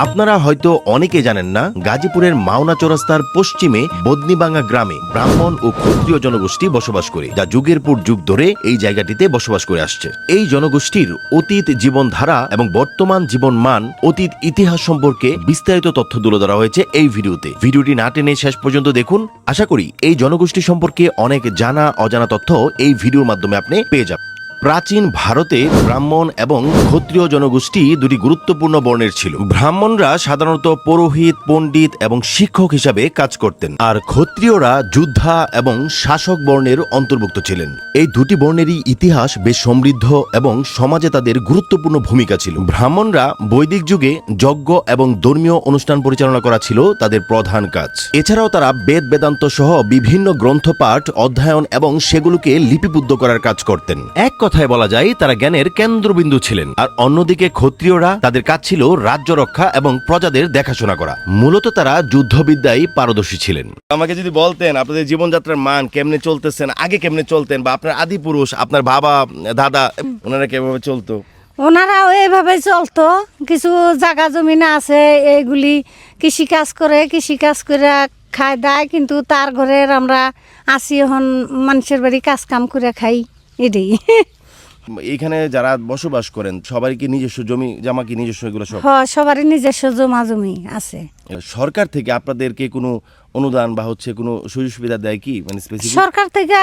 আপনারা হয়তো অনেকে জানেন না, গাজীপুরের মাওনা চৌরাস্তার পশ্চিমে বদনিবাঙ্গা গ্রামে ব্রাহ্মণ ও ক্ষত্রিয় জনগোষ্ঠী বসবাস করে, যা যুগের পর যুগ ধরে এই জায়গাটিতে বসবাস করে আসছে। এই জনগোষ্ঠীর অতীত জীবনধারা এবং বর্তমান জীবনমান, অতীত ইতিহাস সম্পর্কে বিস্তারিত তথ্য তুলে ধরা হয়েছে এই ভিডিওতে। ভিডিওটি না টেনে শেষ পর্যন্ত দেখুন। আশা করি এই জনগোষ্ঠী সম্পর্কে অনেক জানা অজানা তথ্য এই ভিডিওর মাধ্যমে আপনি পেয়ে যাবেন। প্রাচীন ভারতে ব্রাহ্মণ এবং ক্ষত্রিয় জনগোষ্ঠী দুটি গুরুত্বপূর্ণ বর্ণের ছিল। ব্রাহ্মণরা সাধারণত পুরোহিত, পণ্ডিত এবং শিক্ষক হিসাবে কাজ করতেন, আর ক্ষত্রিয়রা যোদ্ধা এবং শাসক বর্ণের অন্তর্ভুক্ত ছিলেন। এই দুটি বর্ণেরই ইতিহাস বেশ সমৃদ্ধ এবং সমাজে তাদের গুরুত্বপূর্ণ ভূমিকা ছিল। ব্রাহ্মণরা বৈদিক যুগে যজ্ঞ এবং ধর্মীয় অনুষ্ঠান পরিচালনা করা ছিল তাদের প্রধান কাজ। এছাড়াও তারা বেদ বেদান্ত সহ বিভিন্ন গ্রন্থপাঠ, অধ্যয়ন এবং সেগুলোকে লিপিবদ্ধ করার কাজ করতেন। এক কথায় বলা যায় তারা জ্ঞানের কেন্দ্রবিন্দু ছিলেন। আর অন্যদিকে ক্ষত্রিয়রা, তাদের কাজ ছিল রাজ্য রক্ষা এবং প্রজাদের দেখাশোনা করা। মূলত তারা যুদ্ধবিদ্যায় পারদর্শী ছিলেন। আমাকে যদি বলতেন আপনাদের জীবনযাত্রার মান কেমনে চলতেছেন, আগে কেমনে চলতেন, বা আপনার আদি পুরুষ, আপনার বাবা দাদা, ওনারা কিভাবে চলতো? ওনারাও এইভাবে চলতো। কিছু জায়গা জমিন আছে, এইগুলি কৃষিকাজ করে খায় দায়, কিন্তু তার ঘরের আমরা আসি এখন মানুষের বাড়ি কাজ কাম করে খাই। এটাই। এখানে যারা বসবাস করেন সবারই কি নিজস্ব জমি জামা, কি নিজস্ব এগুলো সব? হ্যাঁ, সবারই নিজস্ব জমা জমি আছে। সরকার থেকে আপনাদেরকে কোনো অনুদান বা কোনো সুযোগ সুবিধা দেয় কি, মানে স্পেসিফিক? সরকার থেকে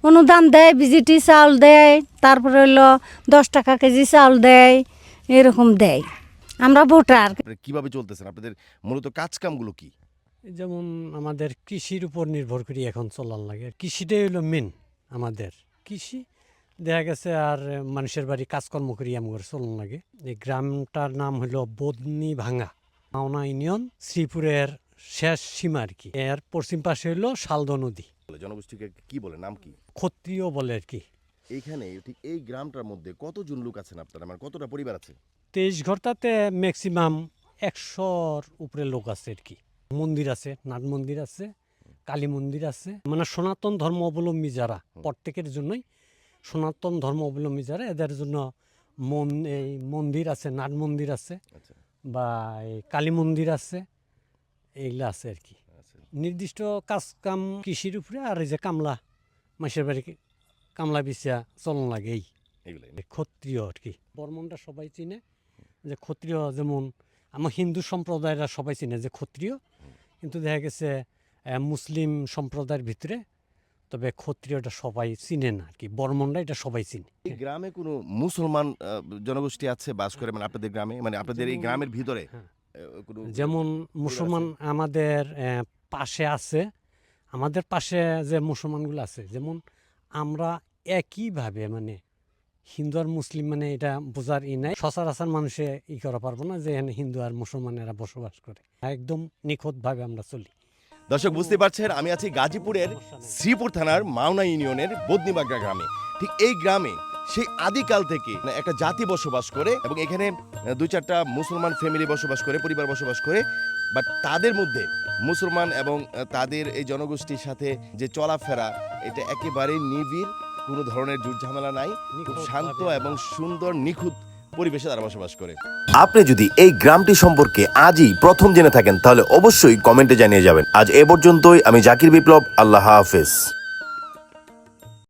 অনুদান দেয়, বিজিটি চাউল দেয়, তারপরে হলো 10 টাকা কেজি চাউল দেয়, এরকম দেয়। আমরা ভোটার। কিভাবে চলতেছেন আপনাদের মূলত কাজ কামগুলো কি? যেমন আমাদের কৃষির উপর নির্ভর করি এখন চলার লাগে। কৃষিটাই হলো মেন আমাদের। কৃষি দেখা গেছে, আর মানুষের বাড়ি কাজকর্ম করি আমার চলন লাগে। এই গ্রামটার নাম হলো বদনিভাঙ্গা, মাওনা ইউনিয়ন, শ্রীপুরের শেষ সীমা আর কি। এর পশ্চিম পাশে হলো শালদ নদী। জনগোষ্ঠীকে কি বলে, নাম কি? ক্ষত্রিয় বলে আর কি। এইখানে ঠিক এই গ্রামটার মধ্যে কতজন লোক আছেন আপনারা, মানে কতটা পরিবার আছে? 23 ঘরটাতে ম্যাক্সিমাম 100-র উপরে লোক আছে আর কি। মন্দির আছে, নাট মন্দির আছে, কালী মন্দির আছে। মানে সনাতন ধর্ম অবলম্বী যারা, প্রত্যেকের জন্যই সনাতন ধর্ম অবলম্বী যারা, এদের জন্য এই মন্দির আছে, নাট মন্দির আছে, বা এই কালী মন্দির আছে, এইগুলো আছে আর কি। নির্দিষ্ট কাজ কাম কৃষির উপরে, আর এই যে কামলা, মাসের বাড়ি কামলা বিছিয়া চলন লাগে। এই ক্ষত্রিয় আর কি। বর্মনটা সবাই চিনে যে ক্ষত্রিয়, যেমন আমার হিন্দু সম্প্রদায়রা সবাই চিনে যে ক্ষত্রিয়, কিন্তু দেখা গেছে মুসলিম সম্প্রদায়ের ভিতরে তবে ক্ষত্রিয়টা সবাই চিনে না আর কি। বর্মনরা এটা সবাই চিনে। এই গ্রামে কোনো মুসলমান জনগোষ্ঠী আছে বাস করে, মানে আপনাদের গ্রামে, মানে আপনাদের এই গ্রামের ভিতরে? যেমন মুসলমান আমাদের পাশে আছে, আমাদের পাশে যে মুসলমানগুলো আছে, যেমন আমরা একইভাবে, মানে হিন্দু আর মুসলিম, মানে এটা বোঝার নাই। সচরাচর মানুষে করা পারবো না যে হিন্দু আর মুসলমানেরা বসবাস করে। একদম নিখুঁতভাবে আমরা চলি। দর্শক বুঝতে পারছেন, আমি আছি গাজীপুরের শ্রীপুর থানার মাওনা ইউনিয়নের বদনিবাঙ্গা গ্রামে। ঠিক এই গ্রামে সেই আদিকাল থেকে একটা জাতি বসবাস করে, এবং এখানে 2-4টা মুসলমান ফ্যামিলি বসবাস করে, পরিবার বসবাস করে। বাট তাদের মধ্যে মুসলমান এবং তাদের এই জনগোষ্ঠীর সাথে যে চলাফেরা, এটা একেবারে নিবিড়, কোনো ধরনের জুট ঝামেলা নাই, খুব শান্ত এবং সুন্দর নিখুঁত পরিবেশে তারা বসবাস করে। আপনি যদি এই গ্রামটি সম্পর্কে আজই প্রথম জেনে থাকেন, তাহলে অবশ্যই কমেন্টে জানিয়ে যাবেন। আজ এ পর্যন্তই। আমি জাকির বিপ্লব। আল্লাহ হাফেজ।